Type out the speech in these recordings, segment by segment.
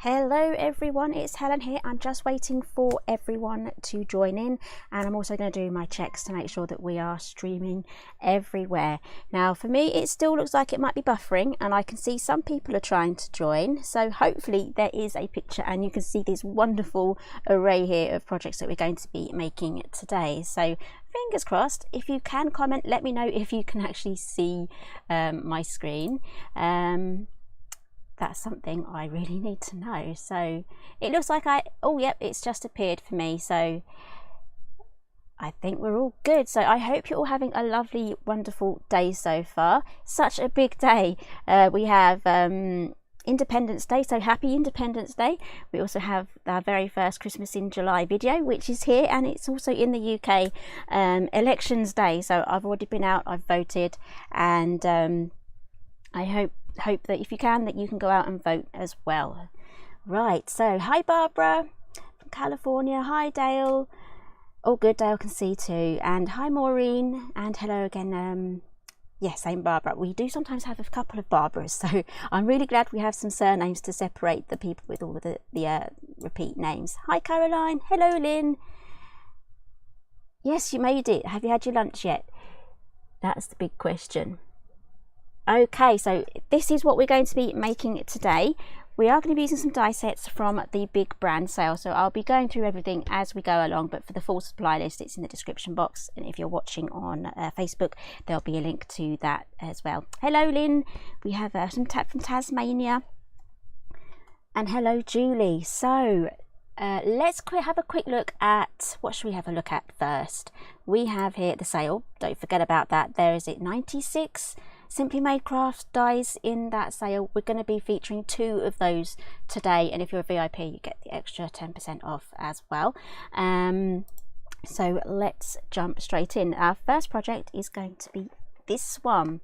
Hello everyone, it's Helen here. I'm just waiting for everyone to join in, and I'm also going to do my checks to make sure that we are streaming everywhere. Now for me it still looks like it might be buffering, and I can see some people are trying to join, so hopefully there is a picture and you can see this wonderful array here of projects that we're going to be making today. So fingers crossed. If you can comment, let me know if you can actually see my screen. That's something I really need to know. So it looks like oh yep, it's just appeared for me, so I think we're all good. So I hope you're all having a lovely, wonderful day so far. Such a big day. We have Independence Day, so happy Independence Day. We also have our very first Christmas in July video, which is here, and it's also in the UK. Elections Day, so I've already been out, I've voted, and I hope that if you can, that you can go out and vote as well. Right, so hi Barbara from California, hi Dale, oh good, Dale can see too, and hi Maureen, and hello again. Yeah, same Barbara. We do sometimes have a couple of Barbaras, so I'm really glad we have some surnames to separate the people with all the repeat names. Hi Caroline, hello Lynn. Yes, you made it. Have you had your lunch yet? That's the big question. Okay, so this is what we're going to be making today. We are going to be using some die sets from the big brand sale, so I'll be going through everything as we go along, but for the full supply list it's in the description box, and if you're watching on Facebook there'll be a link to that as well. Hello Lynn, we have some from Tasmania, and hello Julie. So let's have a quick look at, what should we have a look at first? We have here the sale, don't forget about that. There is it 96 Simply Made Crafts dies in that sale. We're going to be featuring 2 of those today, and if you're a VIP you get the extra 10% off as well. So let's jump straight in. Our first project is going to be this one.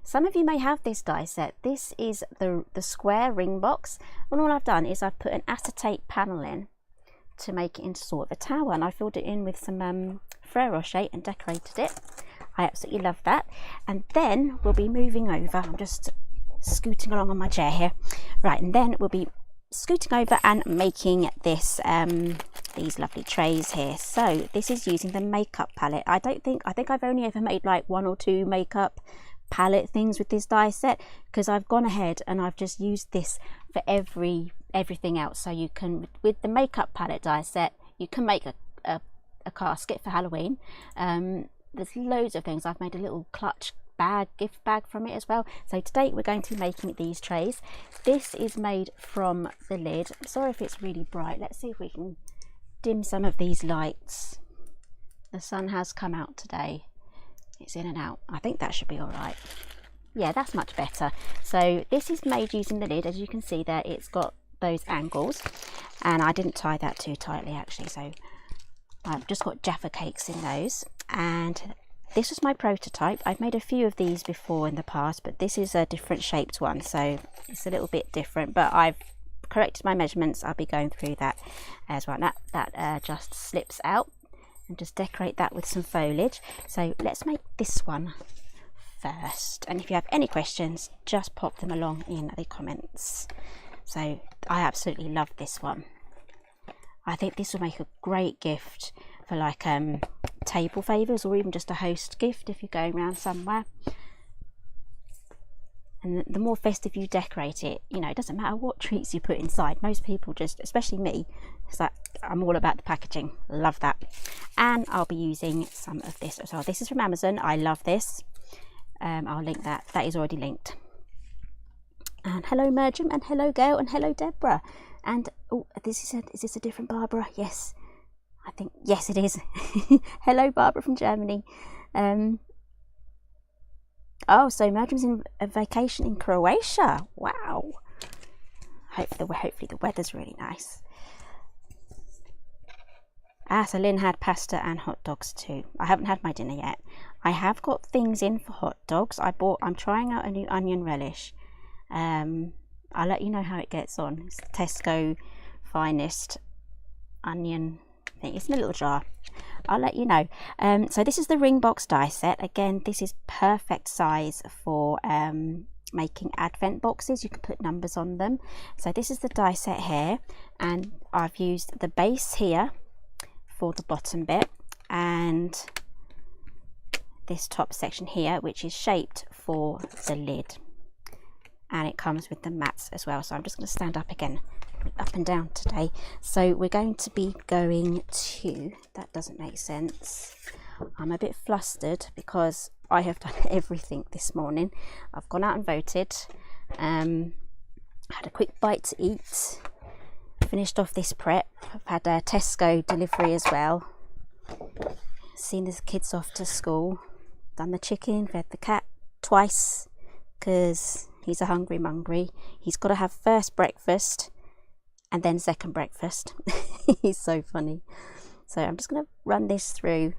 Some of you may have this die set. This is the square ring box, and all I've done is I've put an acetate panel in to make it into sort of a tower, and I filled it in with some Frere Rocher and decorated it. I absolutely love that. And then we'll be moving over. I'm just scooting along on my chair here. Right, and then we'll be scooting over and making this these lovely trays here. So this is using the makeup palette. I think I've only ever made like 1 or 2 makeup palette things with this die set, because I've gone ahead and I've just used this for everything else. So you can, with the makeup palette die set, you can make a casket for Halloween. There's loads of things. I've made a little clutch bag, gift bag from it as well. So today we're going to be making these trays. This is made from the lid. I'm sorry if it's really bright. Let's see if we can dim some of these lights. The sun has come out today. It's in and out. I think that should be all right. Yeah, that's much better. So this is made using the lid. As you can see there, it's got those angles, and I didn't tie that too tightly actually, so I've just got Jaffa cakes in those. And this was my prototype. I've made a few of these before in the past, but this is a different shaped one, so it's a little bit different, but I've corrected my measurements. I'll be going through that as well. That just slips out, and just decorate that with some foliage. So let's make this one first, and if you have any questions just pop them along in the comments. So I absolutely love this one. I think this will make a great gift for like table favours, or even just a host gift if you're going around somewhere. And the more festive you decorate it, you know, it doesn't matter what treats you put inside. Most people just, especially me, it's like I'm all about the packaging. Love that. And I'll be using some of this as well. This is from Amazon. I love this. I'll link that. That is already linked. And hello Merjam, and hello Gail, and hello Deborah. And oh, is this a different Barbara? Yes, I think, yes it is. Hello Barbara from Germany. Oh, so Merjam's in a vacation in Croatia. Wow. Hopefully the weather's really nice. So Lynn had pasta and hot dogs too. I haven't had my dinner yet. I have got things in for hot dogs. I'm trying out a new onion relish. I'll let you know how it gets on. It's Tesco finest onion thing. It's in a little jar. I'll let you know. So this is the ring box die set. Again, this is perfect size for making advent boxes. You can put numbers on them. So this is the die set here, and I've used the base here for the bottom bit and this top section here, which is shaped for the lid, and it comes with the mats as well. So I'm just going to stand up again, up and down today. So we're going to be going to, that doesn't make sense, I'm a bit flustered because I have done everything this morning. I've gone out and voted, had a quick bite to eat, finished off this prep. I've had a Tesco delivery as well, seen the kids off to school, done the chicken, fed the cat twice because he's a hungry mungry. He's got to have first breakfast and then second breakfast. He's so funny. So I'm just going to run this through.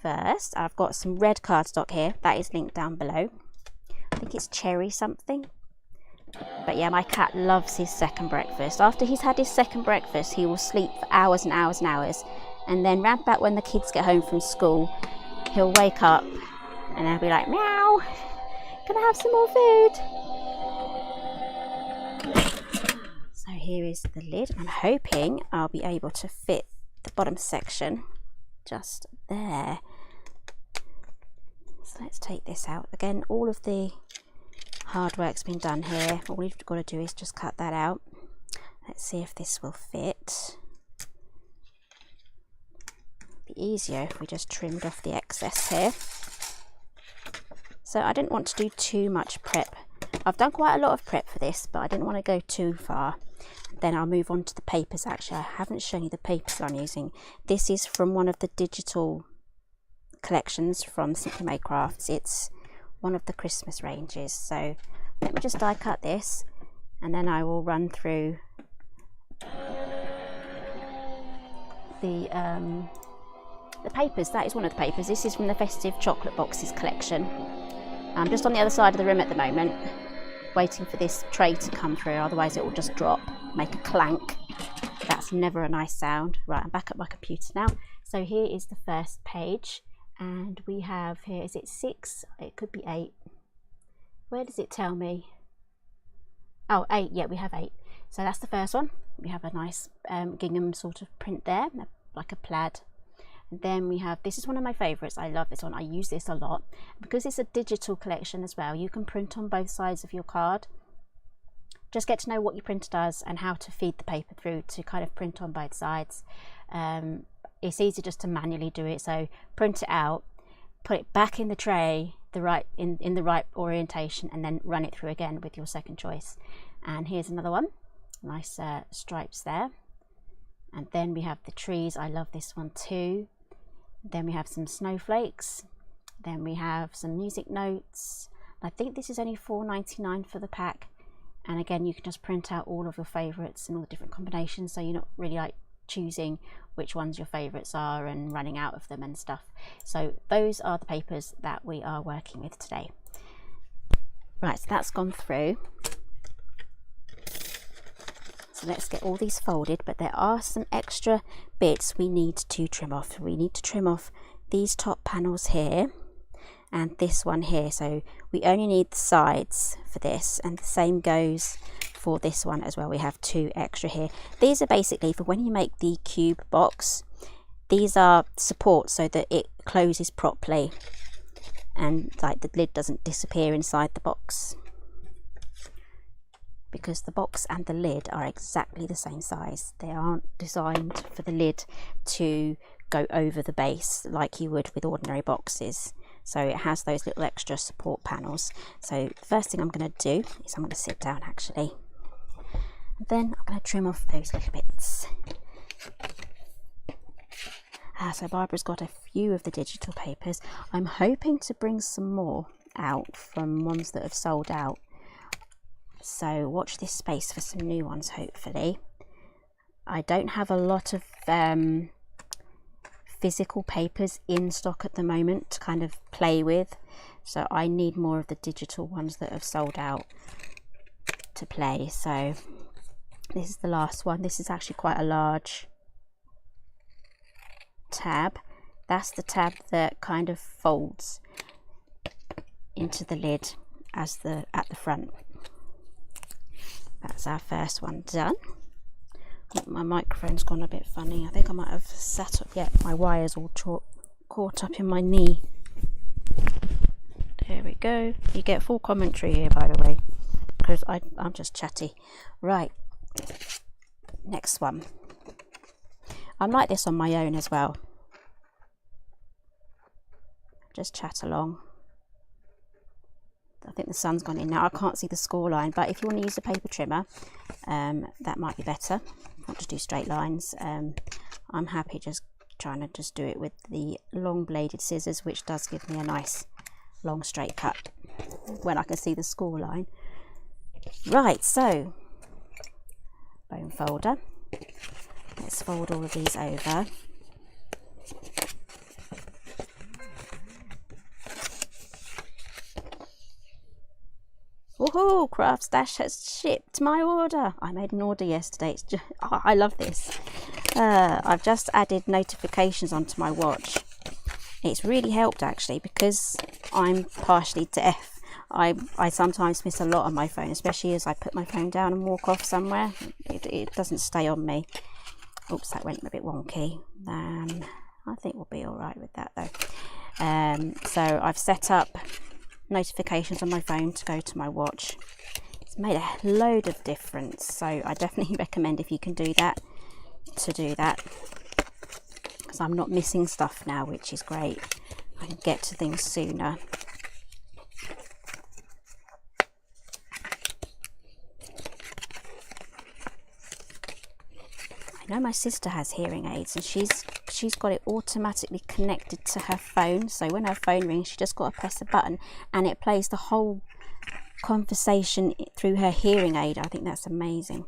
First, I've got some red cardstock here. That is linked down below. I think it's cherry something. But yeah, my cat loves his second breakfast. After he's had his second breakfast, he will sleep for hours and hours and hours. And then round about when the kids get home from school, he'll wake up and they'll be like, meow, can I have some more food? So here is the lid. I'm hoping I'll be able to fit the bottom section just there. So let's take this out. Again, all of the hard work's been done here. All we've got to do is just cut that out. Let's see if this will fit. It'd be easier if we just trimmed off the excess here. So I didn't want to do too much prep. I've done quite a lot of prep for this, but I didn't want to go too far. Then I'll move on to the papers. Actually, I haven't shown you the papers I'm using. This is from one of the digital collections from Simply Made Crafts. It's one of the Christmas ranges. So let me just die cut this, and then I will run through the papers. That is one of the papers. This is from the Festive chocolate boxes collection. I'm just on the other side of the room at the moment, waiting for this tray to come through, otherwise it will just drop, make a clank. That's never a nice sound. Right, I'm back at my computer now. So here is the first page, and we have here, is it 6? It could be 8. Where does it tell me? Oh, 8. Yeah, we have 8. So that's the first one. We have a nice gingham sort of print there, like a plaid. And then we have, this is one of my favorites. I love this one. I use this a lot because it's a digital collection as well. You can print on both sides of your card. Just get to know what your printer does and how to feed the paper through to kind of print on both sides. It's easy just to manually do it. So print it out, put it back in the tray, in the right orientation, and then run it through again with your second choice. And here's another one. Nice stripes there. And then we have the trees. I love this one too. Then we have some snowflakes. Then we have some music notes. I think this is only $4.99 for the pack. And again, you can just print out all of your favorites and all the different combinations, so you're not really like choosing which ones your favorites are and running out of them and stuff. So those are the papers that we are working with today. Right, so that's gone through. So let's get all these folded, but there are some extra bits we need to trim off. We need to trim off these top panels here and this one here. So we only need the sides for this, and the same goes for this one as well. We have 2 extra here. These are basically for when you make the cube box. These are supports so that it closes properly and like the lid doesn't disappear inside the box, because the box and the lid are exactly the same size. They aren't designed for the lid to go over the base like you would with ordinary boxes. So it has those little extra support panels. So the first thing I'm going to do is I'm going to sit down actually. And then I'm going to trim off those little bits. So Barbara's got a few of the digital papers. I'm hoping to bring some more out from ones that have sold out. So watch this space for some new ones, hopefully. I don't have a lot of physical papers in stock at the moment to kind of play with. So I need more of the digital ones that have sold out to play. So this is the last one. This is actually quite a large tab. That's the tab that kind of folds. into the lid as at the front. That's our first one done. My microphone's gone a bit funny. I think I might have sat up. Yeah, my wire's all caught up in my knee. There we go. You get full commentary here, by the way, because I'm just chatty. Right, next one. I'm like this on my own as well. Just chat along. I think the sun's gone in now. I can't see the score line, but if you want to use a paper trimmer, that might be better. Not to do straight lines. I'm happy just trying to just do it with the long bladed scissors, which does give me a nice long straight cut when I can see the score line. Right, so bone folder. Let's fold all of these over. Woohoo! Craft Stash has shipped my order. I made an order yesterday. It's just, oh, I love this. I've just added notifications onto my watch. It's really helped actually, because I'm partially deaf. I sometimes miss a lot on my phone, especially as I put my phone down and walk off somewhere. It doesn't stay on me. Oops, that went a bit wonky. I think we'll be all right with that though. So I've set up notifications on my phone to go to my watch. It's made a load of difference, so I definitely recommend, if you can do that, to do that, because I'm not missing stuff now, which is great. I can get to things sooner. I know my sister has hearing aids, and she's got it automatically connected to her phone, so when her phone rings she just got to press a button and it plays the whole conversation through her hearing aid. I think that's amazing.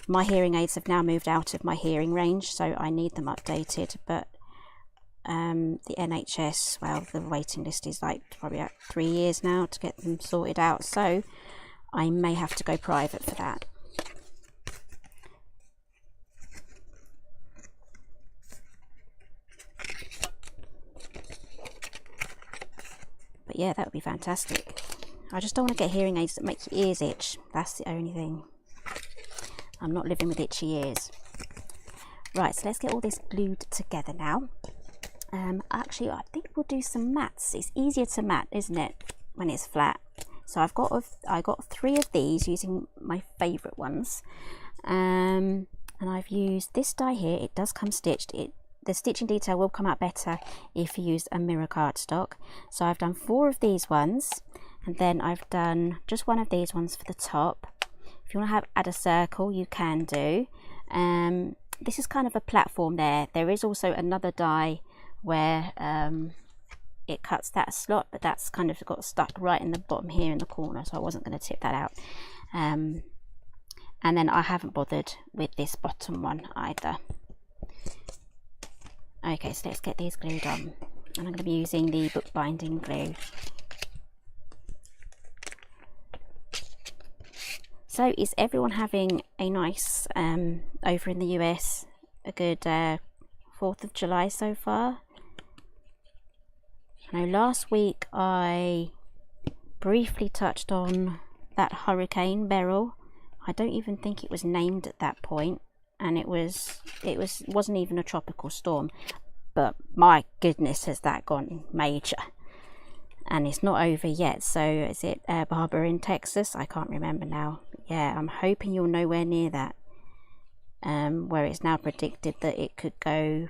My hearing aids have now moved out of my hearing range, so I need them updated, but the NHS, well, the waiting list is like probably about 3 years now to get them sorted out, so I may have to go private for that. But yeah, that would be fantastic. I just don't want to get hearing aids that make your ears itch. That's the only thing. I'm not living with itchy ears. Right, so let's get all this glued together now. Actually, I think we'll do some mats. It's easier to mat, isn't it, when it's flat? So I got 3 of these using my favourite ones. And I've used this die here. It does come stitched. The stitching detail will come out better if you use a mirror cardstock. So I've done 4 of these ones, and then I've done just 1 of these ones for the top. If you want to add a circle, you can do. This is kind of a platform there. There is also another die where it cuts that slot, but that's kind of got stuck right in the bottom here in the corner, so I wasn't going to tip that out. And then I haven't bothered with this bottom one either. Okay, so let's get these glued on, and I'm going to be using the bookbinding glue. So is everyone having a nice, over in the US, a good 4th of July so far? I know last week I briefly touched on that Hurricane Beryl. I don't even think it was named at that point. And it wasn't even a tropical storm, but my goodness, has that gone major, and it's not over yet. So is it Barbara in Texas? I can't remember now. Yeah, I'm hoping you're nowhere near that, where it's now predicted that it could go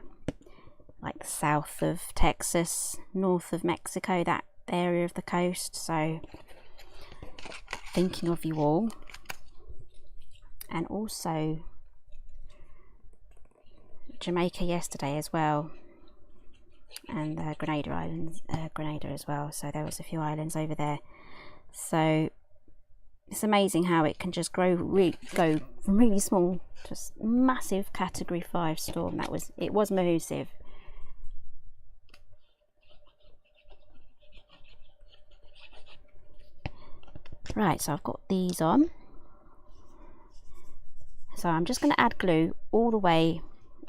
like south of Texas, north of Mexico, that area of the coast. So thinking of you all, and also Jamaica yesterday as well, and Grenada Islands, Grenada as well. So there was a few islands over there. So it's amazing how it can just go from really small, just massive Category 5 storm. It was massive. Right, so I've got these on. So I'm just going to add glue all the way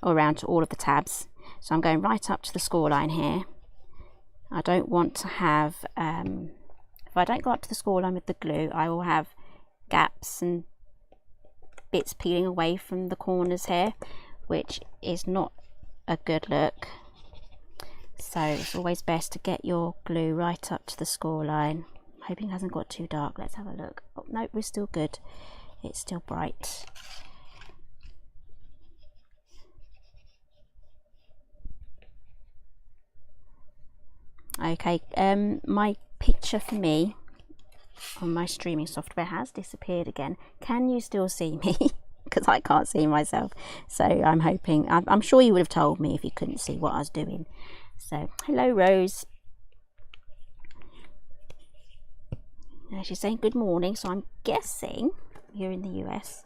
around to all of the tabs. So I'm going right up to the score line here. I don't want to have, if I don't go up to the score line with the glue, I will have gaps and bits peeling away from the corners here, which is not a good look. So it's always best to get your glue right up to the score line. I'm hoping it hasn't got too dark. Let's have a look. Oh, no, we're still good. It's still bright. Okay, my picture for me on my streaming software has disappeared again. Can you still see me? Because I can't see myself. So I'm hoping, I'm sure you would have told me if you couldn't see what I was doing. So hello Rose. Now she's saying good morning, so I'm guessing you're in the US,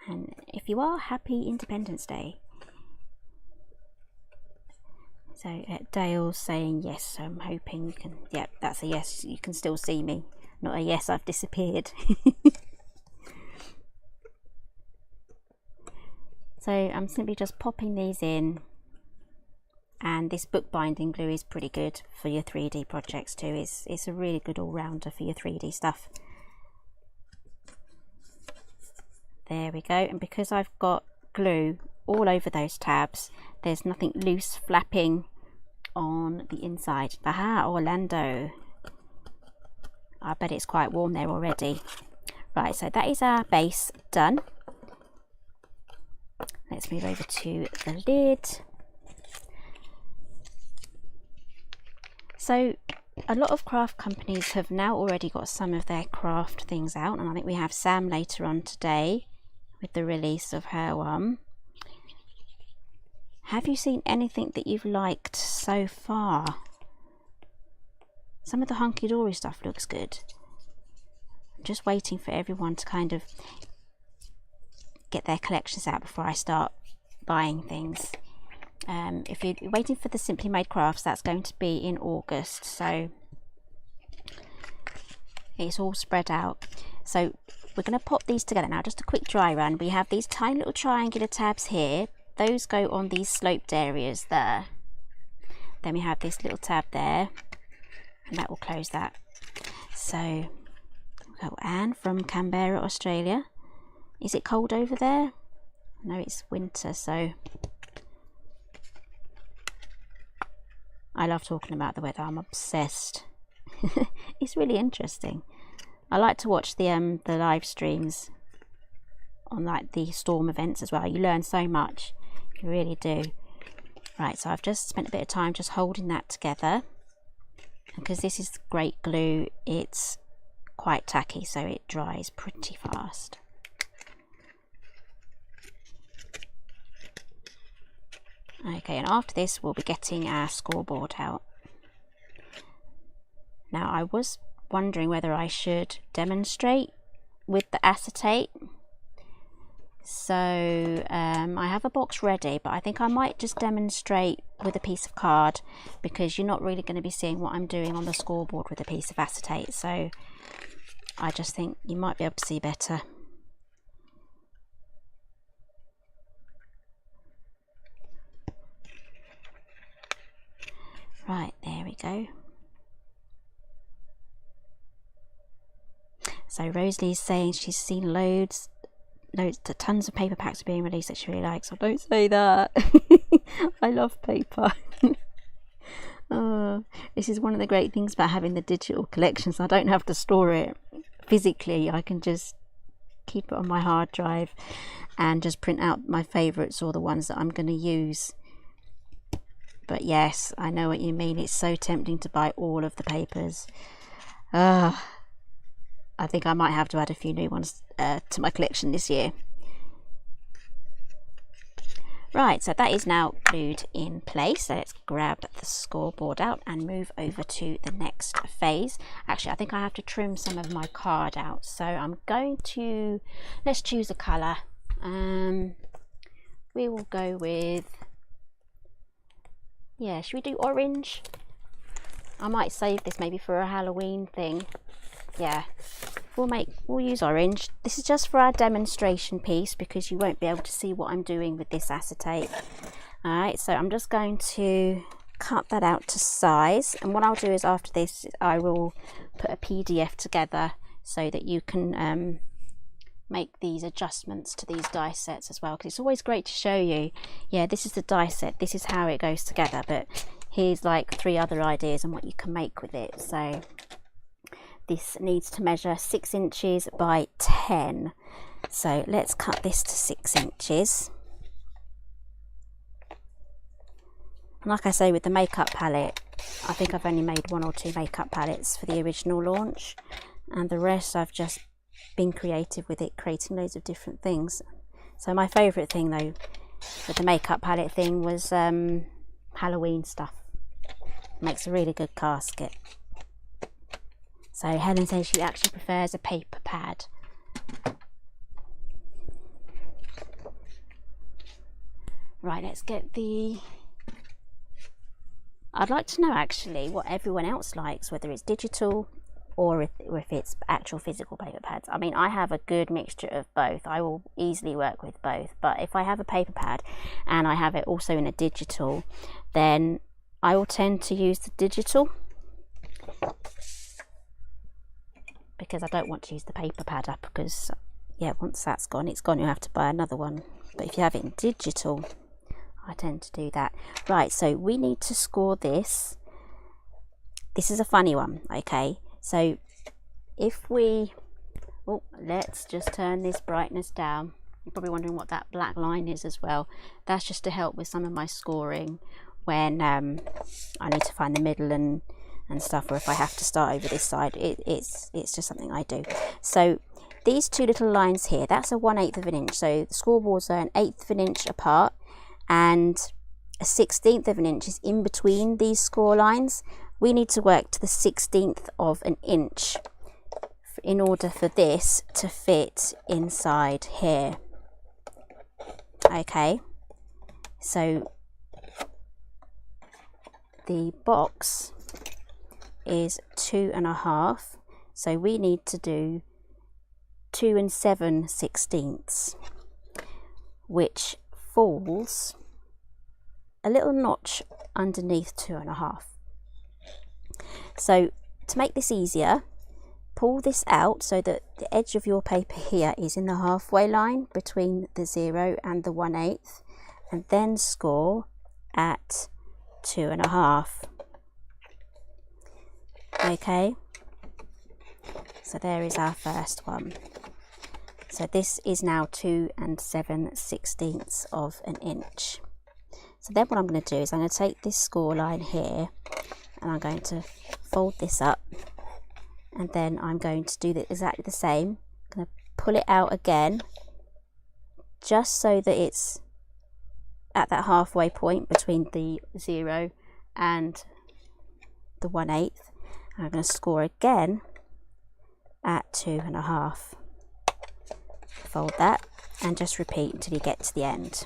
and if you are, happy Independence Day. So Dale's saying yes, so I'm hoping you can, yeah, that's a yes, you can still see me, not a yes, I've disappeared. So I'm simply just popping these in, and this bookbinding glue is pretty good for your 3D projects too. It's a really good all-rounder for your 3D stuff. There we go, and because I've got glue all over those tabs, there's nothing loose flapping on the inside. Aha, Orlando. I bet it's quite warm there already. Right, so that is our base done. Let's move over to the lid. So a lot of craft companies have now already got some of their craft things out, and I think we have Sam later on today with the release of her one. Have you seen anything that you've liked so far? Some of the hunky-dory stuff looks good. I'm just waiting for everyone to kind of get their collections out before I start buying things. If you're waiting for the Simply Made Crafts, that's going to be in August, so it's all spread out. So we're going to pop these together now. Just a quick dry run. We have these tiny little triangular tabs here. Those go on these sloped areas there. Then we have this little tab there, and that will close that. So, oh, Anne from Canberra, Australia. Is it cold over there? No, it's winter, so I love talking about the weather. I'm obsessed. It's really interesting. I like to watch the live streams on like the storm events as well. You learn so much, you really do. Right, so I've just spent a bit of time just holding that together, because this is great glue. It's quite tacky, so it dries pretty fast. Okay, and after this we'll be getting our scoreboard out. Now I was wondering whether I should demonstrate with the acetate. So I have a box ready, but I think I might just demonstrate with a piece of card, because you're not really going to be seeing what I'm doing on the scoreboard with a piece of acetate. So I just think you might be able to see better. Right, there we go. So Rosalie's saying she's seen tons of paper packs are being released that she really likes. So don't say that. I love paper. This is one of the great things about having the digital collections. I don't have to store it physically. I can just keep it on my hard drive and just print out my favourites or the ones that I'm going to use. But yes, I know what you mean. It's so tempting to buy all of the papers. I think I might have to add a few new ones to my collection this year. Right, so that is now glued in place. So let's grab the scoreboard out and move over to the next phase. Actually, I think I have to trim some of my card out. So I'm going to, let's choose a colour. We will go with, yeah, should we do orange? I might save this maybe for a Halloween thing. Yeah, we'll use orange. This is just for our demonstration piece, because you won't be able to see what I'm doing with this acetate. Alright, so I'm just going to cut that out to size, and what I'll do is after this I will put a PDF together so that you can make these adjustments to these die sets as well, because it's always great to show you, yeah, this is the die set, this is how it goes together, but here's like 3 other ideas on what you can make with it. So this needs to measure 6 inches by 10, so let's cut this to 6 inches. And like I say, with the makeup palette, I think I've only made 1 or 2 makeup palettes for the original launch, and the rest I've just been creative with it, creating loads of different things. So my favourite thing though with the makeup palette thing was Halloween stuff. Makes a really good casket. So Helen says she actually prefers a paper pad. Right, let's get the... I'd like to know actually what everyone else likes, whether it's digital or if it's actual physical paper pads. I mean, I have a good mixture of both. I will easily work with both, but if I have a paper pad and I have it also in a digital, then I will tend to use the digital because I don't want to use the paper pad up, because yeah, once that's gone, it's gone, you have to buy another one. But if you have it in digital, I tend to do that. Right, so we need to score this. This is a funny one, okay? So if we, oh, let's just turn this brightness down. You're probably wondering what that black line is as well. That's just to help with some of my scoring when I need to find the middle and stuff, or if I have to start over this side. It's just something I do. So these 2 little lines here, that's a 1/8 of an inch. So the scoreboards are 1/8 of an inch apart, and a 1/16 of an inch is in between these score lines. We need to work to the 1/16 of an inch in order for this to fit inside here. Okay, so the box is 2.5, so we need to do 2 7/16, which falls a little notch underneath 2.5. So to make this easier, pull this out so that the edge of your paper here is in the halfway line between the 0 and the 1/8, and then score at 2.5. Okay, so there is our first one. So this is now 2 7/16 of an inch. So then what I'm going to do is I'm going to take this score line here and I'm going to fold this up, and then I'm going to do exactly the same. I'm going to pull it out again just so that it's at that halfway point between the 0 and the 1/8. I'm going to score again at 2.5. Fold that and just repeat until you get to the end.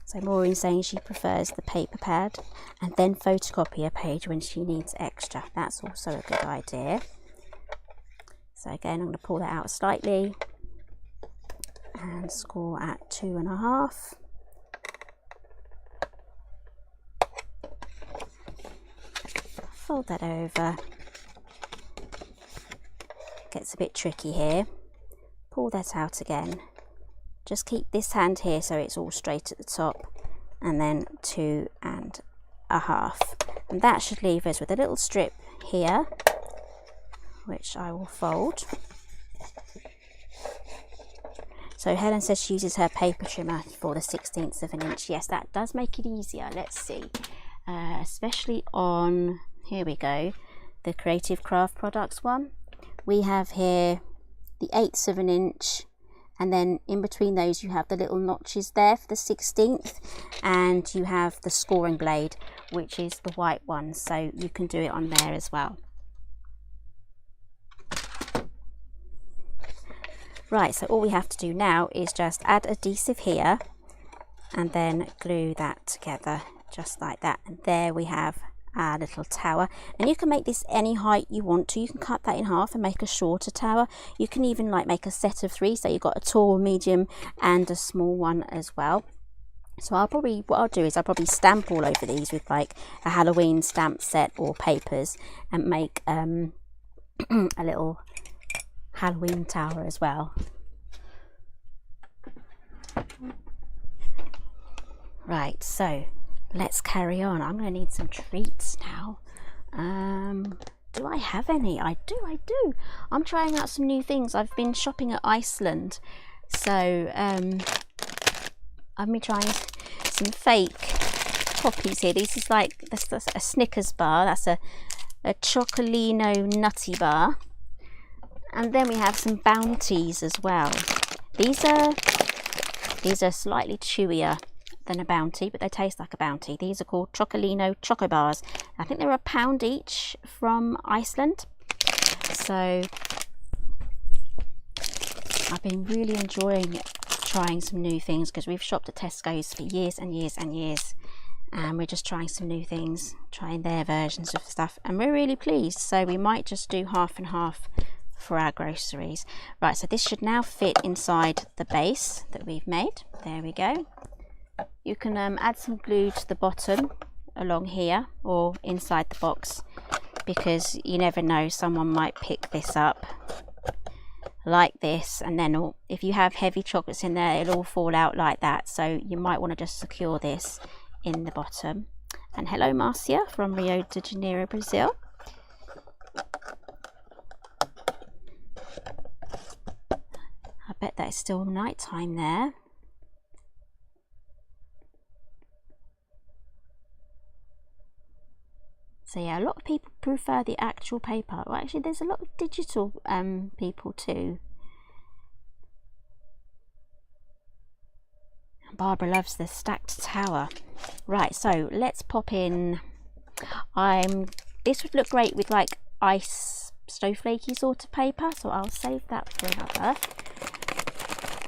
So Maureen's saying she prefers the paper pad and then photocopy a page when she needs extra. That's also a good idea. So again, I'm going to pull that out slightly and score at 2.5. Fold that over. Gets a bit tricky here. Pull that out again. Just keep this hand here so it's all straight at the top, and then 2.5. And that should leave us with a little strip here, which I will fold. So Helen says she uses her paper trimmer for the 1/16 of an inch. Yes, that does make it easier. Let's see. Especially on, here we go, the Creative Craft Products one. We have here the 1/8 of an inch, and then in between those you have the little notches there for the 1/16, and you have the scoring blade, which is the white one, so you can do it on there as well. Right, so all we have to do now is just add adhesive here and then glue that together just like that, and there we have our little tower. And you can make this any height you want to. You can cut that in half and make a shorter tower. You can even like make a set of 3, so you've got a tall, medium and a small one as well. So what I'll do is I'll probably stamp all over these with like a Halloween stamp set or papers, and make a little Halloween tower as well. Right, so let's carry on. I'm going to need some treats now. Do I have any? I do. I'm trying out some new things. I've been shopping at Iceland, so I've been trying some fake poppies here. This is like that's a Snickers bar. That's a Chocolino nutty bar, and then we have some Bounties as well. These are slightly chewier than a Bounty, but they taste like a Bounty. These are called Chocolino Choco Bars. I think they're £1 each from Iceland. So I've been really enjoying trying some new things, because we've shopped at Tesco's for years and years and years, and we're just trying some new things, trying their versions of stuff, and we're really pleased. So we might just do half and half for our groceries. Right, so this should now fit inside the base that we've made. There we go. You can add some glue to the bottom along here or inside the box, because you never know, someone might pick this up like this, and then if you have heavy chocolates in there, it'll all fall out like that. So you might want to just secure this in the bottom. And hello Marcia from Rio de Janeiro, Brazil. I bet that it's still night time there. So yeah, a lot of people prefer the actual paper. Well, actually there's a lot of digital people too. Barbara loves the stacked tower. Right, so let's pop in. This would look great with like ice snowflakey sort of paper, so I'll save that for another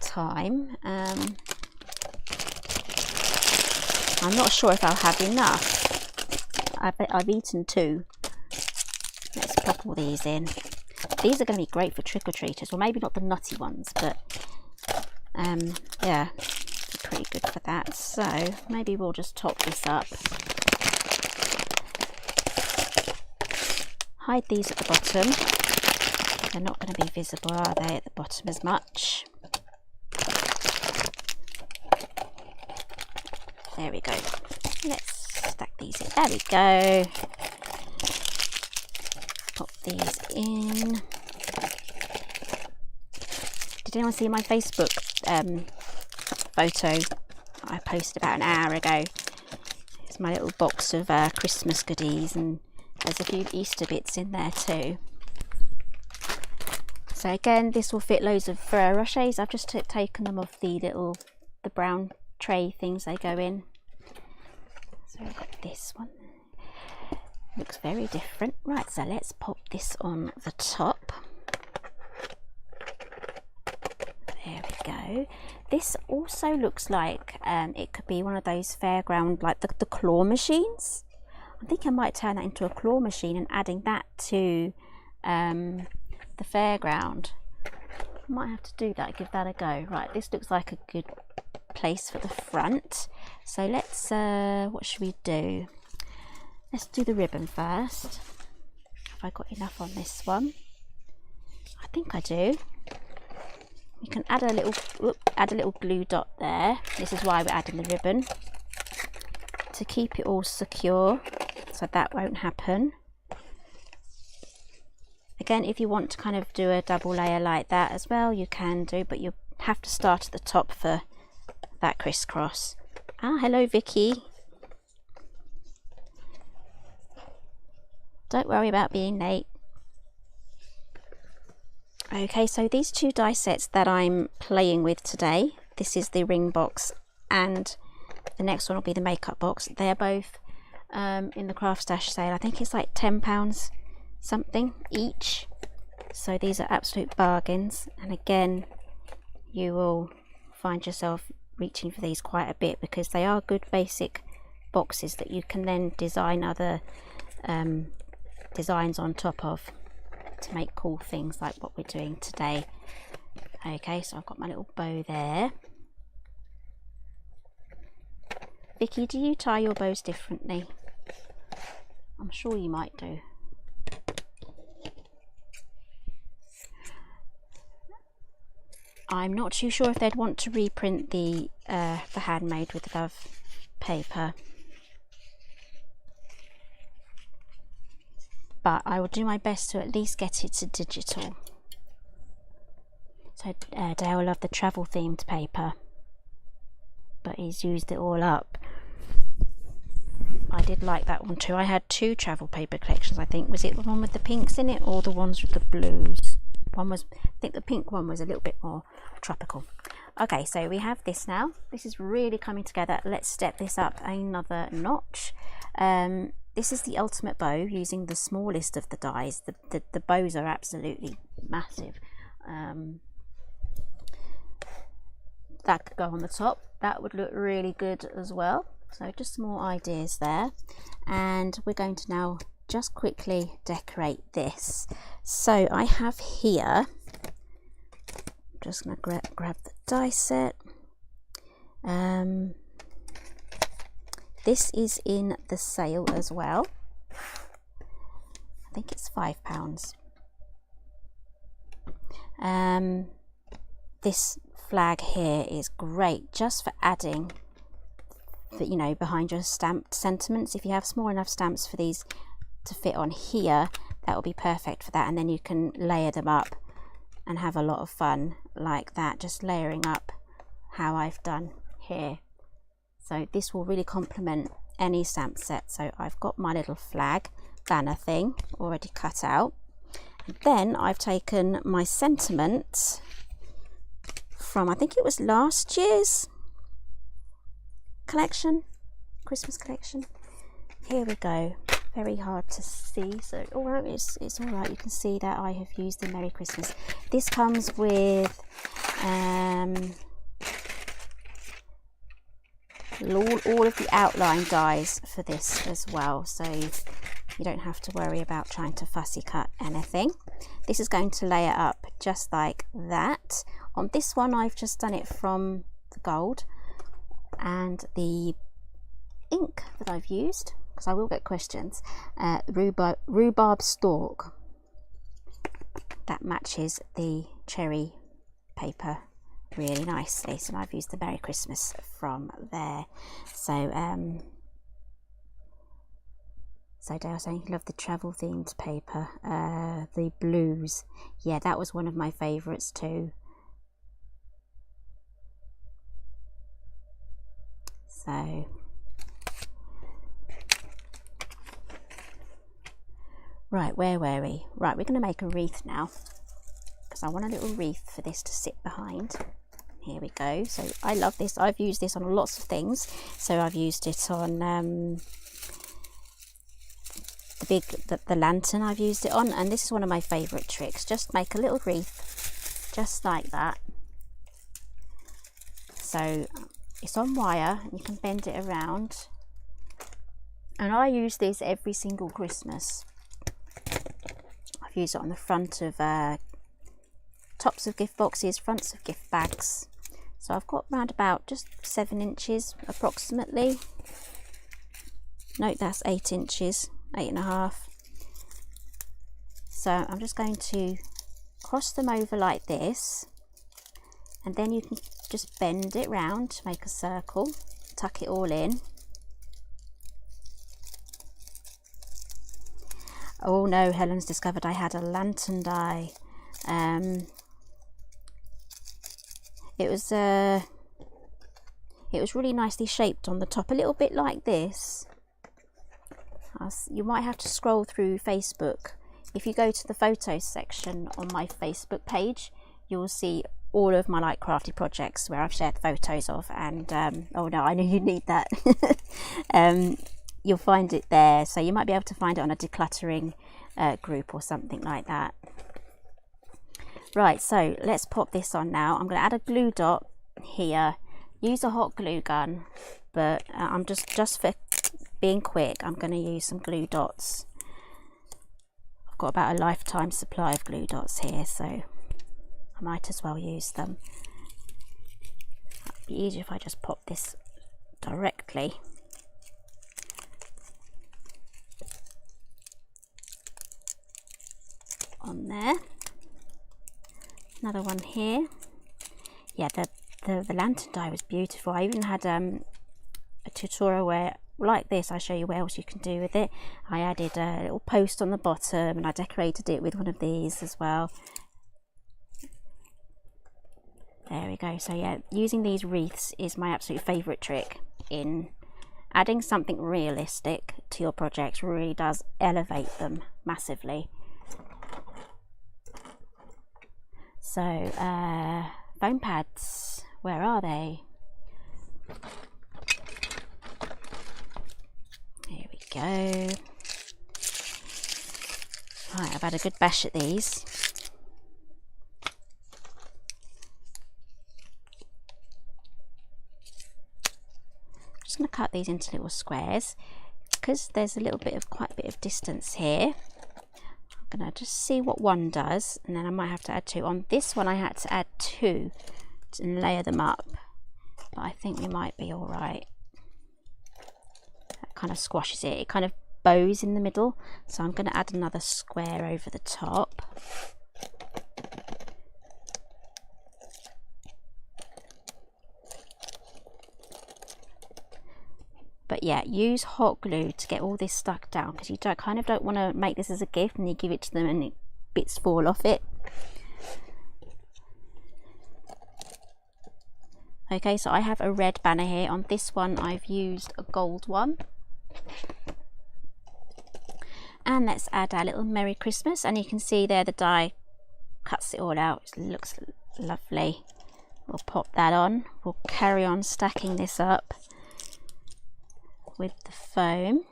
time. I'm not sure if I'll have enough. I've eaten 2. Let's pop all these in. These are going to be great for trick-or-treaters. Well, maybe not the nutty ones, but yeah, pretty good for that. So maybe we'll just top this up. Hide these at the bottom. They're not going to be visible, are they, at the bottom as much? There we go. Let's stack these in. There we go. Pop these in. Did anyone see my Facebook photo I posted about an hour ago? It's my little box of Christmas goodies, and there's a few Easter bits in there too. So again, this will fit loads of Ferrero Rochers. I've just taken them off the brown tray things they go in. So we've got this one. Looks very different. Right, so let's pop this on the top. There we go. This also looks like it could be one of those fairground, like the claw machines. I think I might turn that into a claw machine and adding that to the fairground. Might have to do that, give that a go. Right, this looks like a good place for the front. So let's what should we do? Let's do the ribbon first. Have I got enough on this one? I think I do. You can add a little glue dot there. This is why we're adding the ribbon, to keep it all secure, so that won't happen. Again, if you want to kind of do a double layer like that as well, you can do, but you have to start at the top for that crisscross. Ah, hello Vicky. Don't worry about being late. Okay, so these 2 die sets that I'm playing with today, this is the ring box and the next one will be the makeup box. They're both in the craft stash sale. I think it's like £10 something each. So these are absolute bargains, and again you will find yourself reaching for these quite a bit, because they are good basic boxes that you can then design other designs on top of to make cool things like what we're doing today. Okay, so I've got my little bow there. Vicky, do you tie your bows differently? I'm sure you might do. I'm not too sure if they'd want to reprint the handmade with love paper, but I will do my best to at least get it to digital. So Dale loved the travel themed paper, but he's used it all up. I did like that one too. I had 2 travel paper collections, I think. Was it the one with the pinks in it or the ones with the blues? One was, I think the pink one was a little bit more tropical. Okay, so we have this now. This is really coming together. Let's step this up another notch. This is the ultimate bow using the smallest of the dies. The bows are absolutely massive. That could go on the top. That would look really good as well. So just some more ideas there. And we're going to now just quickly decorate this. So I have here, I'm just going to grab the die set. This is in the sale as well. I think it's £5. This flag here is great just for adding, you know, behind your stamped sentiments. If you have small enough stamps for these to fit on here, that will be perfect for that, and then you can layer them up and have a lot of fun like that, just layering up how I've done here. So this will really complement any stamp set. So I've got my little flag banner thing already cut out, and then I've taken my sentiment from, I think it was last year's collection, Christmas collection. Here we go. Very hard to see, so all right, it's all right. You can see that I have used the Merry Christmas. This comes with all of the outline dies for this as well, so you don't have to worry about trying to fussy cut anything. This is going to layer up just like that. On this one, I've just done it from the gold, and the ink that I've used, because I will get questions, rhubarb stalk, that matches the cherry paper really nicely. So I've used the Merry Christmas from there. So so Dale saying he loved the travel themed paper, the blues. Yeah, that was one of my favourites too. So right, where were we? Right, we're going to make a wreath now, because I want a little wreath for this to sit behind. Here we go. So I love this. I've used this on lots of things. So I've used it on the lantern. I've used it on, and this is one of my favourite tricks. Just make a little wreath, just like that. So it's on wire, and you can bend it around. And I use this every single Christmas. I've used it on the front of tops of gift boxes, fronts of gift bags. So I've got round about just 7 inches approximately. Note that's 8 inches, 8.5. So I'm just going to cross them over like this, and then you can just bend it round to make a circle, tuck it all in. Oh no, Helen's discovered I had a lantern die. It was really nicely shaped on the top, a little bit like this. You might have to scroll through Facebook. If you go to the photos section on my Facebook page, you'll see all of my like crafty projects where I've shared photos of, and oh no, I know you need that. You'll find it there, so you might be able to find it on a decluttering group or something like that. Right, so let's pop this on now. I'm going to add a glue dot here. Use a hot glue gun, but I'm just for being quick, I'm going to use some glue dots. I've got about a lifetime supply of glue dots here, so I might as well use them. It'd be easier if I just pop this directly on there. Another one here. Yeah, the lantern die was beautiful. I even had a tutorial where, like this, I show you what else you can do with it. I added a little post on the bottom and I decorated it with one of these as well. There we go. So yeah, using these wreaths is my absolute favourite trick in adding something realistic to your projects. Really does elevate them massively. So foam pads, where are they? Here we go. Right, I've had a good bash at these. I'm just going to cut these into little squares because there's a little bit of quite a bit of distance here. I'm going to just see what one does, and then I might have to add two. On this one I had to add two and layer them up, but I think we might be all right. That kind of squashes it. It kind of bows in the middle, so I'm going to add another square over the top. But yeah, use hot glue to get all this stuck down, because you kind of don't want to make this as a gift and you give it to them and bits fall off it. Okay, so I have a red banner here. On this one I've used a gold one. And let's add our little Merry Christmas, and you can see there the die cuts it all out. It looks lovely. We'll pop that on. We'll carry on stacking this up with the foam.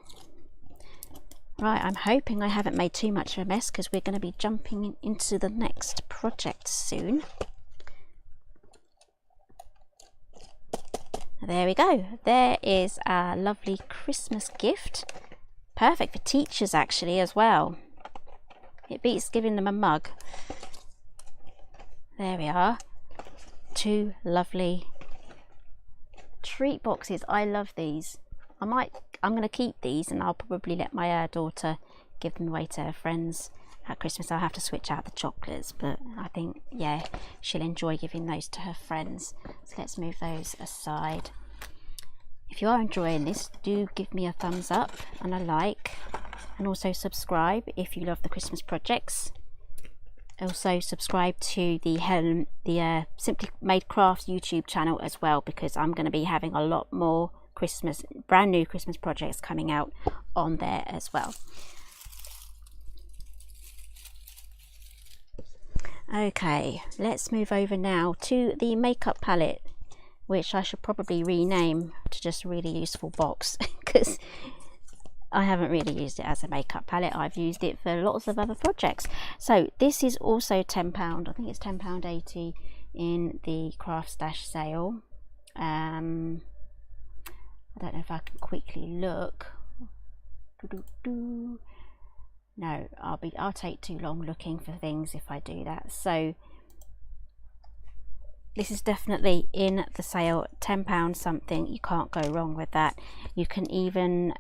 Right, I'm hoping I haven't made too much of a mess because we're going to be jumping into the next project soon. There we go. There is our lovely Christmas gift. Perfect for teachers actually as well. It beats giving them a mug. There we are. Two lovely treat boxes. I love these. I'm going to keep these, and I'll probably let my daughter give them away to her friends at Christmas. I'll have to switch out the chocolates, but I think, yeah, she'll enjoy giving those to her friends. So let's move those aside. If you are enjoying this, do give me a thumbs up and a like, and also subscribe if you love the Christmas projects. Also subscribe to the Simply Made Crafts YouTube channel as well, because I'm going to be having a lot more brand new Christmas projects coming out on there as well. Okay, let's move over now to the makeup palette, which I should probably rename to just Really Useful Box, because I haven't really used it as a makeup palette. I've used it for lots of other projects. So this is also £10. I think it's £10.80 in the Craft Stash sale. I don't know if I can quickly look. No, I'll take too long looking for things if I do that. So this is definitely in the sale. £10 something. You can't go wrong with that. You can even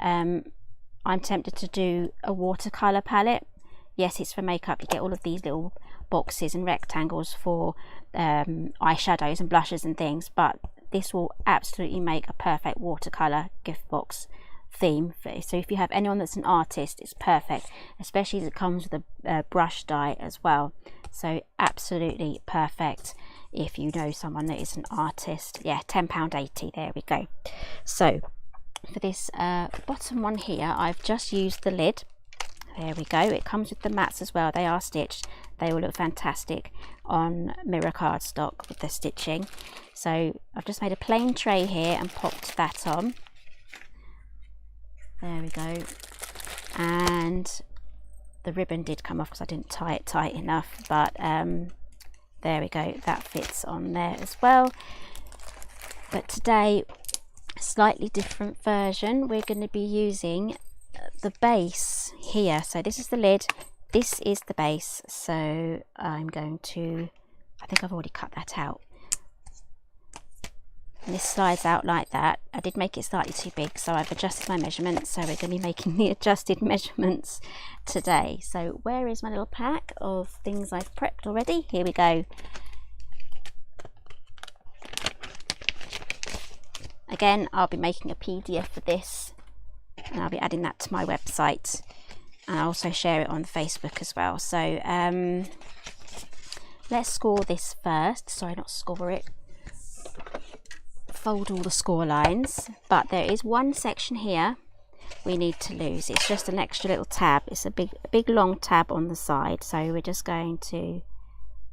I'm tempted to do a watercolor palette. Yes, it's for makeup. You get all of these little boxes and rectangles for eyeshadows and blushes and things, but this will absolutely make a perfect watercolor gift box theme. So if you have anyone that's an artist, it's perfect, especially as it comes with a brush die as well. So absolutely perfect if you know someone that is an artist. Yeah, £10.80. There we go. So for this bottom one here, I've just used the lid. There we go. It comes with the mats as well. They are stitched. They will look fantastic on mirror cardstock with the stitching. So I've just made a plain tray here and popped that on. There we go. And the ribbon did come off because I didn't tie it tight enough, but there we go. That fits on there as well. But today, a slightly different version. We're going to be using the base here. So this is the lid, this is the base. So I'm going to, I think I've already cut that out. and this slides out like that. I did make it slightly too big, so I've adjusted my measurements, so we're going to be making the adjusted measurements today. So where is my little pack of things I've prepped already? Here we go. Again, I'll be making a PDF for this, and I'll be adding that to my website, and I'll also share it on Facebook as well. So let's score this first. Sorry, not score it. Fold all the score lines, but there is one section here we need to lose. It's just an extra little tab. It's a big long tab on the side, so we're just going to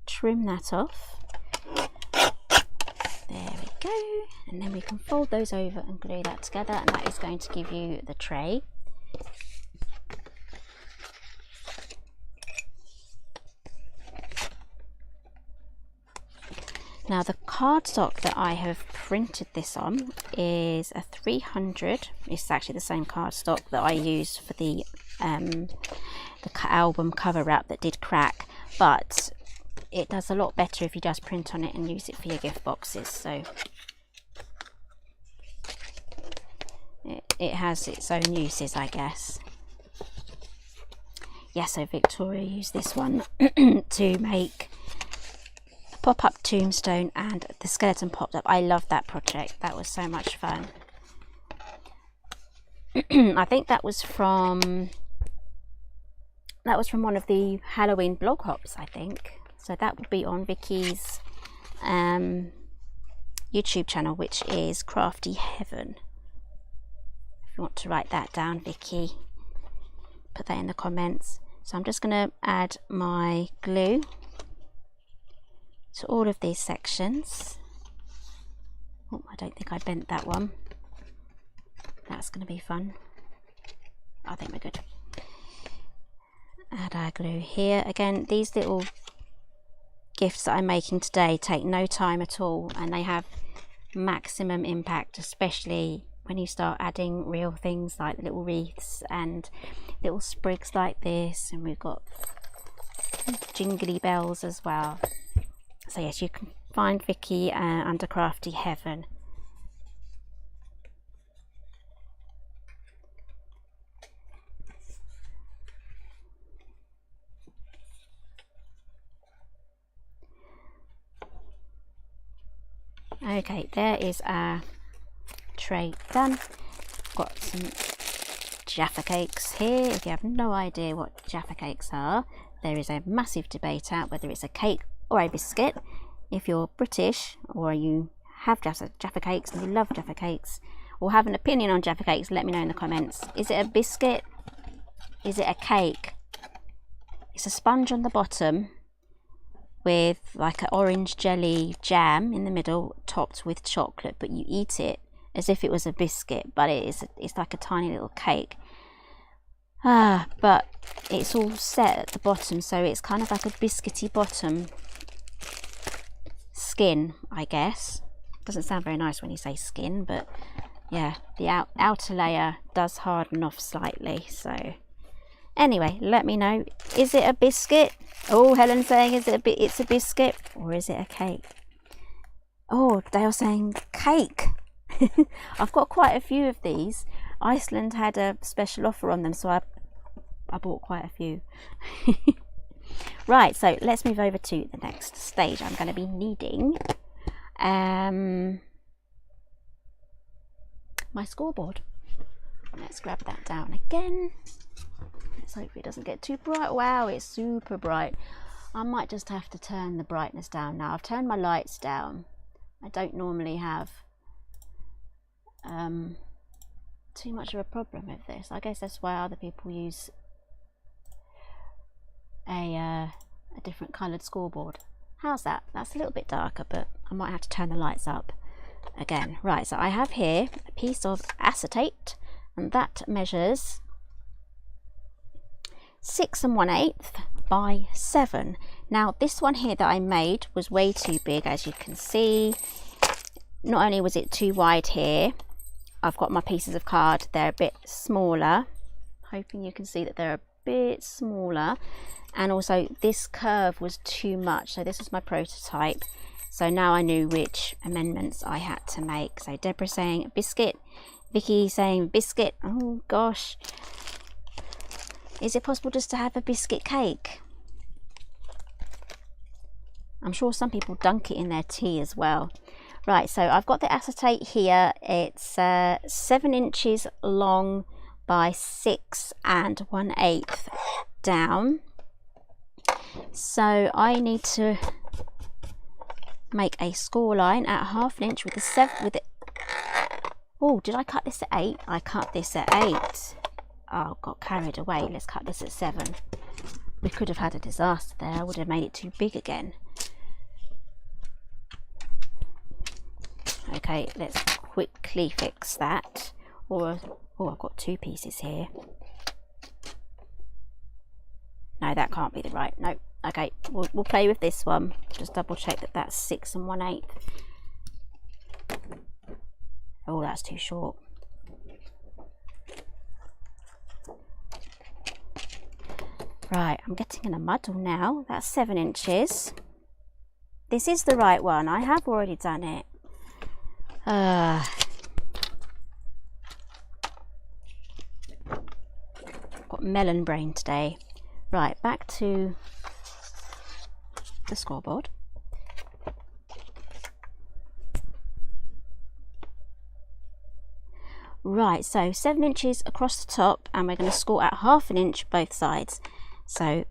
trim that off. There we go, and then we can fold those over and glue that together, and that is going to give you the tray. Now the cardstock that I have printed this on is a 300. It's actually the same cardstock that I used for the album cover wrap that did crack, but it does a lot better if you just print on it and use it for your gift boxes. So it has its own uses, I guess. Yeah, so Victoria used this one to make pop-up tombstone, and the skeleton popped up. I love that project. That was so much fun. I think that was from one of the Halloween blog hops, I think. So that would be on Vicky's YouTube channel, which is Crafty Heaven. If you want to write that down, Vicky, put that in the comments. So I'm just going to add my glue to all of these sections. Oh, I don't think I bent that one. That's going to be fun. I think we're good. Add our glue here. Again, these little gifts that I'm making today take no time at all, and they have maximum impact, especially when you start adding real things like little wreaths and little sprigs like this, and we've got jingly bells as well. So yes, you can find Vicky under Crafty Heaven. Okay, there is our tray done. Got some Jaffa cakes here. If you have no idea what Jaffa cakes are, there is a massive debate out whether it's a cake or a biscuit. If you're British or you have Jaffa cakes and you love Jaffa cakes, or have an opinion on Jaffa cakes, let me know in the comments. Is it a biscuit? Is it a cake? It's a sponge on the bottom with like an orange jelly jam in the middle, topped with chocolate, but you eat it as if it was a biscuit, but it's like a tiny little cake. But it's all set at the bottom, so it's kind of like a biscuity bottom skin, I guess. Doesn't sound very nice when you say skin, but yeah, the outer layer does harden off slightly. So anyway, let me know, is it a biscuit? Oh, Helen's saying it's a biscuit, or is it a cake? Oh, they are saying cake. I've got quite a few of these. Iceland had a special offer on them, so I bought quite a few. Right, so let's move over to the next stage. I'm going to be needing my scoreboard. Let's grab that down again. Let's hope it doesn't get too bright. Wow, it's super bright. I might just have to turn the brightness down now. I've turned my lights down. I don't normally have too much of a problem with this. I guess that's why other people use a different coloured scoreboard. How's that? That's a little bit darker, but I might have to turn the lights up again. Right, so I have here a piece of acetate, and that measures 6 1/8 by 7. Now this one here that I made was way too big, as you can see. Not only was it too wide here, I've got my pieces of card, they're a bit smaller. Hoping you can see that they're a bit smaller. And also this curve was too much, so this is my prototype. So now I knew which amendments I had to make. So Deborah saying biscuit, Vicky saying biscuit. Oh gosh, is it possible just to have a biscuit cake? I'm sure some people dunk it in their tea as well. Right, so I've got the acetate here. It's 7 inches long by 6 1/8 down. So I need to make a score line at 1/2 inch with the oh, did I cut this at 8? I cut this at 8. Oh, got carried away. Let's cut this at 7. We could have had a disaster there. I would have made it too big again. Okay, let's quickly fix that. Or, oh, I've got 2 pieces here. No, that can't be the right. No. Okay, we'll play with this one. Just double check that that's 6 1/8. Oh, that's too short. Right, I'm getting in a muddle now. That's 7 inches. This is the right one. I have already done it. Got melon brain today. Right, back to the scoreboard. Right, so 7 inches across the top, and we're going to score at 1/2 inch both sides. So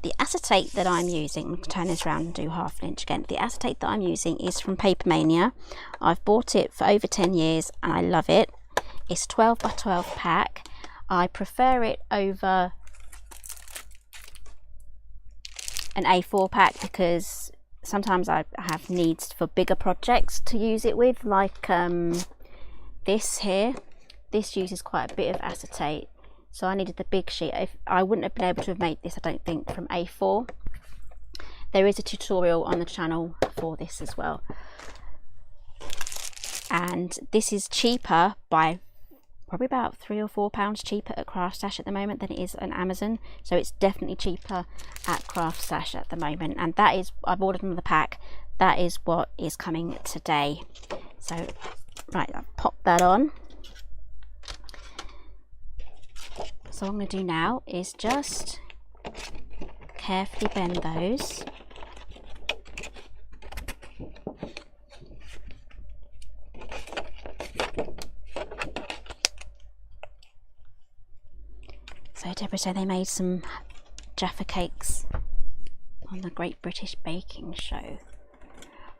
the acetate that I'm using, I'm going to turn this around and do 1/2 inch again. The acetate that I'm using is from Papermania. I've bought it for over 10 years and I love it. It's 12 by 12 pack. I prefer it over an A4 pack because sometimes I have needs for bigger projects to use it with, like this here. This uses quite a bit of acetate, so I needed the big sheet. If I wouldn't have been able to have made this, I don't think, from A4. There is a tutorial on the channel for this as well, and this is cheaper by probably about £3 or £4 cheaper at Craftstash at the moment than it is on Amazon. So it's definitely cheaper at Craftstash at the moment, and that is, I've ordered another pack. That is what is coming today. So right, I've popped that on. So what I'm going to do now is just carefully bend those. So Deborah said they made some Jaffa cakes on the Great British Baking Show.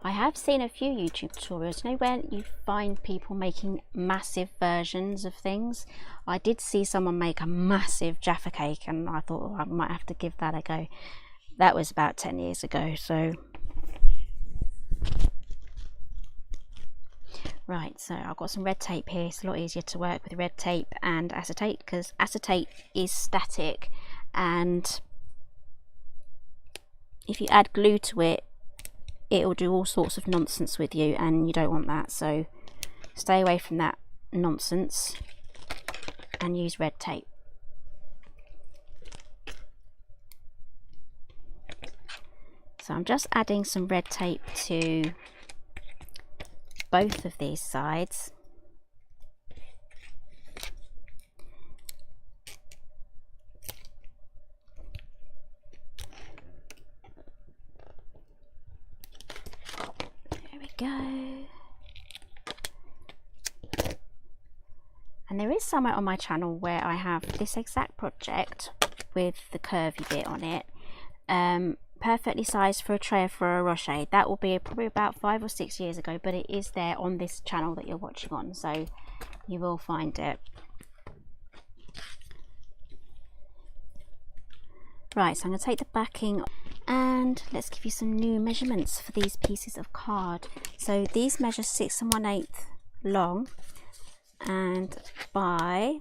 I have seen a few YouTube tutorials, you know, where you find people making massive versions of things. I did see someone make a massive Jaffa cake and I thought, oh, I might have to give that a go. That was about 10 years ago, so. Right, so I've got some red tape here. It's a lot easier to work with red tape and acetate because acetate is static, and if you add glue to it, it'll do all sorts of nonsense with you, and you don't want that. So stay away from that nonsense and use red tape. So I'm just adding some red tape to both of these sides. There we go. And there is somewhere on my channel where I have this exact project with the curvy bit on it, perfectly sized for a tray or for a rocher. That will be probably about 5 or 6 years ago, but it is there on this channel that you're watching on, so you will find it. Right, so I'm going to take the backing and let's give you some new measurements for these pieces of card. So these measure 6 1/8 long and by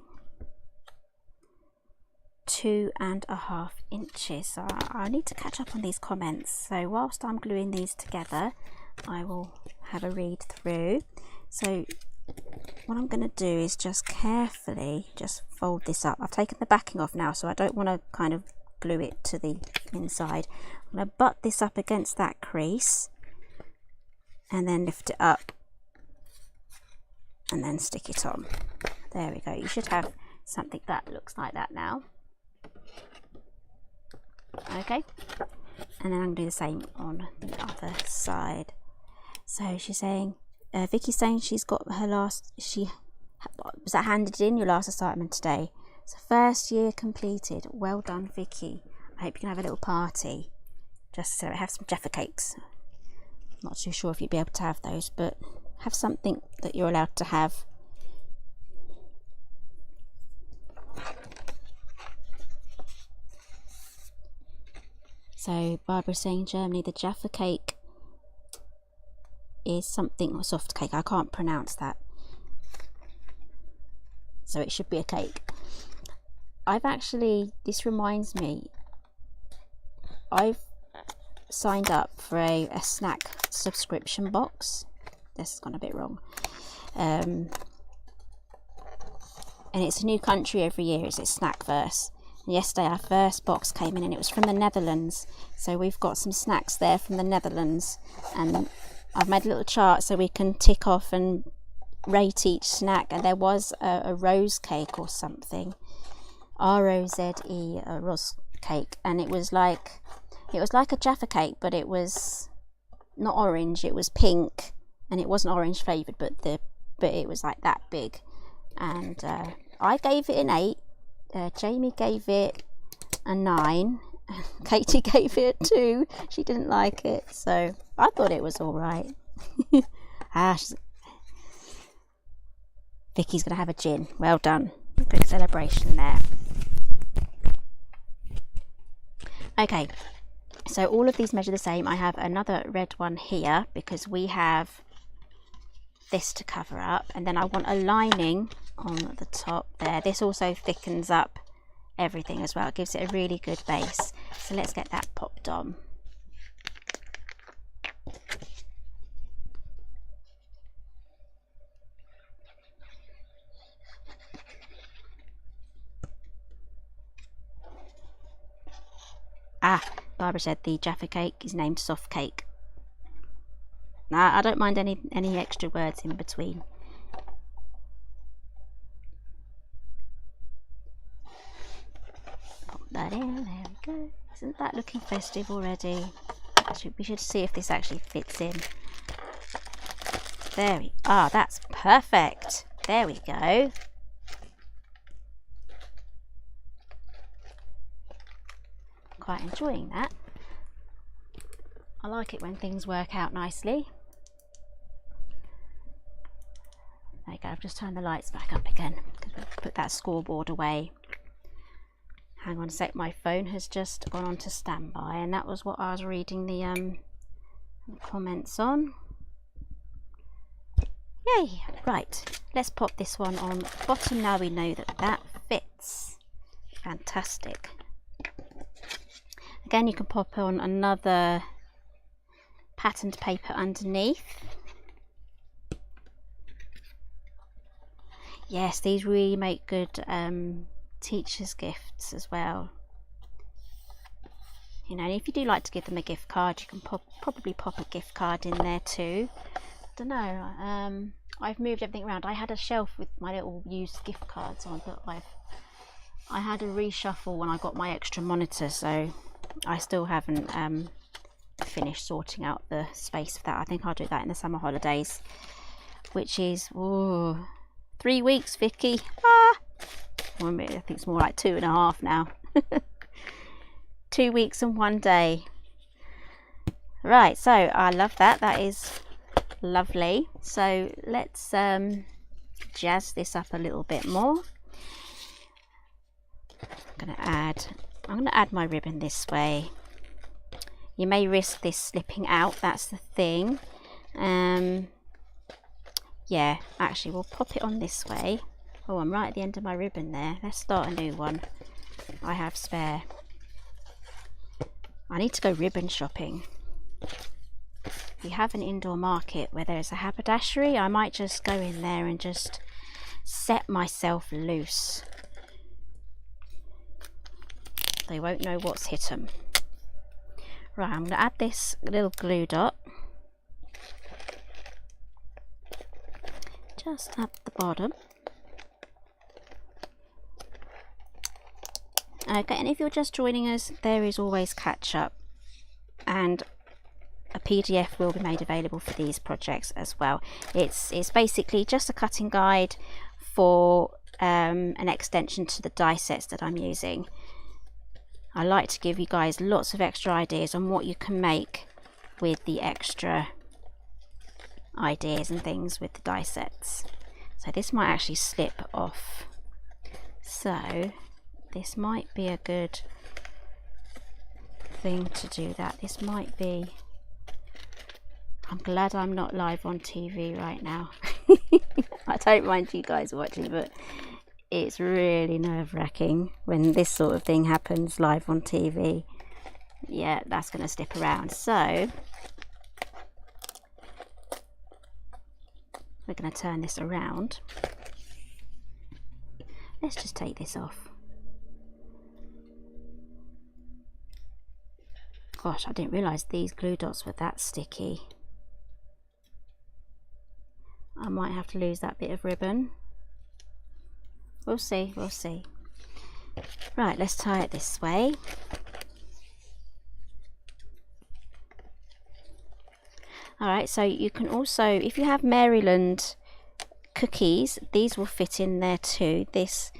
2.5 inches. So I need to catch up on these comments, so whilst I'm gluing these together I will have a read through. So what I'm going to do is just carefully just fold this up. I've taken the backing off now, so I don't want to kind of glue it to the inside. I'm going to butt this up against that crease and then lift it up and then stick it on. There we go. You should have something that looks like that now. Okay, and then I'm going to do the same on the other side. So she's saying, Vicky's saying she's got her last, was that handed in, your last assignment today? So first year completed. Well done, Vicky. I hope you can have a little party. Just so have some Jaffa cakes. Not too sure if you'd be able to have those, but have something that you're allowed to have. So Barbara's saying Germany, the Jaffa cake is something, or soft cake, I can't pronounce that. So it should be a cake. I've actually, this reminds me, I've signed up for a snack subscription box. This has gone a bit wrong. And it's a new country every year, it's Snackverse. And yesterday our first box came in and it was from the Netherlands. So we've got some snacks there from the Netherlands. And I've made a little chart so we can tick off and rate each snack. And there was a rose cake or something. R-O-Z-E, a rose cake. And it was like a Jaffa cake, but it was not orange, it was pink. And it wasn't orange flavoured, but it was like that big. And I gave it an 8. Jamie gave it a 9. Katie gave it a 2. She didn't like it, so I thought it was all right. Vicky's gonna have a gin. Well done. Good celebration there. Okay, so all of these measure the same. I have another red one here because we have this to cover up, and then I want a lining on the top there. This also thickens up everything as well. It gives it a really good base. So let's get that popped on. Barbara said the Jaffa cake is named soft cake. Nah, I don't mind any extra words in between. Pop that in, there we go. Isn't that looking festive already? We should see if this actually fits in. There we are, that's perfect. There we go. Quite enjoying that. I like it when things work out nicely. There you go, I've just turned the lights back up again because we've put that scoreboard away. Hang on a sec, my phone has just gone on to standby, and that was what I was reading the comments on. Yay! Right, let's pop this one on the bottom now we know that that fits. Fantastic. Again, you can pop on another patterned paper underneath. Yes, these really make good teachers' gifts as well. You know, and if you do like to give them a gift card, you can probably pop a gift card in there too. I don't know. I've moved everything around. I had a shelf with my little used gift cards on, but I had a reshuffle when I got my extra monitor, so I still haven't finished sorting out the space for that. I think I'll do that in the summer holidays, which is 3 weeks, Vicky. Well, I think it's more like 2.5 now. 2 weeks and 1 day. Right, so I love that. That is lovely. So let's jazz this up a little bit more. I'm going to add my ribbon this way. You may risk this slipping out, that's the thing. Yeah, actually we'll pop it on this way. Oh, I'm right at the end of my ribbon there. Let's start a new one. I have spare. I need to go ribbon shopping. We have an indoor market where there's a haberdashery. I might just go in there and just set myself loose. they won't know what's hit them. Right, I'm going to add this little glue dot just at the bottom. Okay, and if you're just joining us, there is always catch up, and a PDF will be made available for these projects as well. It's basically just a cutting guide for an extension to the die sets that I'm using. I like to give you guys lots of extra ideas on what you can make with the extra ideas and things with the die sets. So this might actually slip off, so this might be a good thing to do that. This might be, I'm glad I'm not live on TV right now. I don't mind you guys watching, but it's really nerve-wracking when this sort of thing happens live on TV. Yeah, that's going to slip around. So we're going to turn this around. Let's just take this off. Gosh, I didn't realise these glue dots were that sticky. I might have to lose that bit of ribbon. We'll see, we'll see. Right, let's tie it this way. Alright, so you can also, if you have Maryland cookies, these will fit in there too. This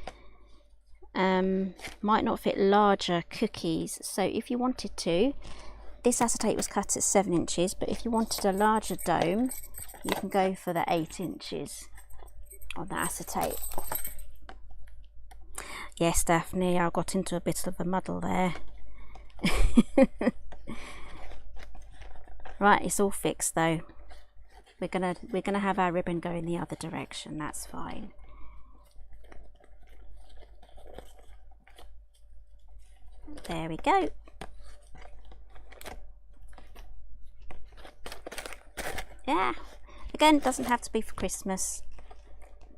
might not fit larger cookies, so if you wanted to, this acetate was cut at 7 inches, but if you wanted a larger dome, you can go for the 8 inches on the acetate. Yes, Daphne, I got into a bit of a muddle there. Right, it's all fixed though. We're gonna have our ribbon go in the other direction. That's fine. There we go. Yeah. Again, it doesn't have to be for Christmas.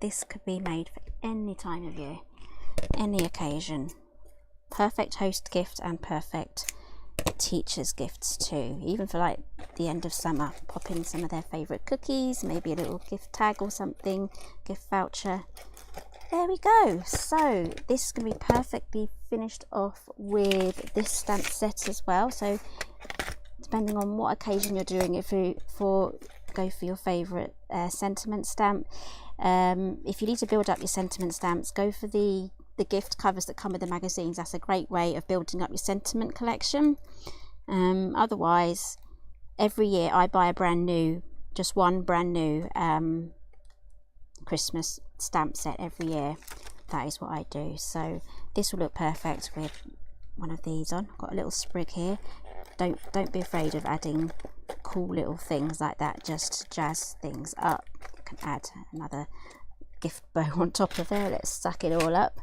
This could be made for any time of year, any occasion. Perfect host gift and perfect teachers gifts too, even for like the end of summer. Pop in some of their favorite cookies, maybe a little gift tag or something, gift voucher. There we go. So this is going to be perfectly finished off with this stamp set as well. So depending on what occasion you're doing it for, go for your favorite sentiment stamp. If you need to build up your sentiment stamps, go for the gift covers that come with the magazines. That's a great way of building up your sentiment collection. Otherwise, every year I buy a brand new, just one brand new Christmas stamp set every year. That is what I do. So this will look perfect with one of these on. I've got a little sprig here. Don't be afraid of adding cool little things like that, just to jazz things up. You can add another gift bow on top of there. Let's stack it all up.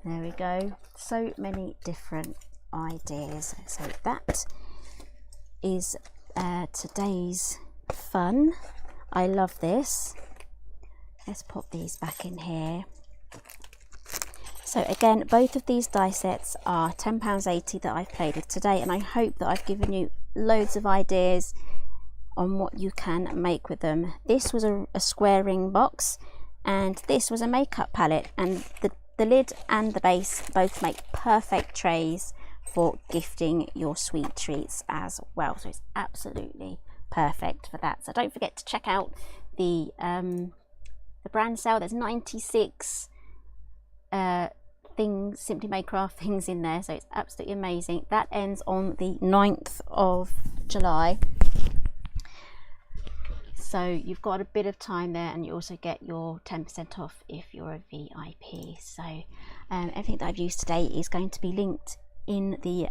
There we go. So many different ideas. So that is today's fun. I love this. Let's pop these back in here. So again, both of these die sets are £10.80 that I've played with today, and I hope that I've given you loads of ideas on what you can make with them. This was a square ring box, and this was a makeup palette, and the lid and the base both make perfect trays for gifting your sweet treats as well. So it's absolutely perfect for that. So don't forget to check out the brand sale. There's 96 things, Simply Made Craft things in there, so it's absolutely amazing. That ends on the 9th of July, so you've got a bit of time there, and you also get your 10% off if you're a VIP. So everything that I've used today is going to be linked in the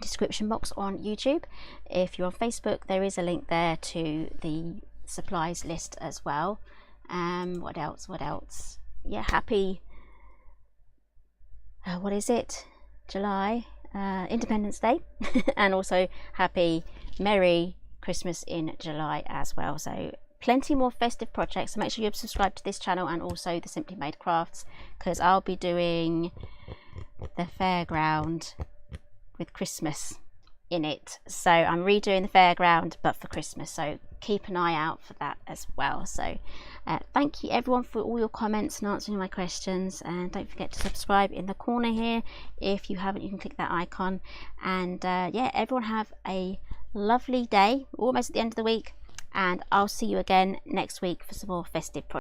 description box on YouTube. If you're on Facebook, there is a link there to the supplies list as well. What else? Yeah, happy what is it, July, Independence Day and also happy Merry Christmas in July as well. So plenty more festive projects, so make sure you're subscribed to this channel and also the Simply Made Crafts, because I'll be doing the fairground with Christmas in it. So I'm redoing the fairground but for Christmas, so keep an eye out for that as well. So thank you everyone for all your comments and answering my questions, and don't forget to subscribe in the corner here. If you haven't, you can click that icon. And yeah, everyone have a lovely day. We're almost at the end of the week, and I'll see you again next week for some more festive projects.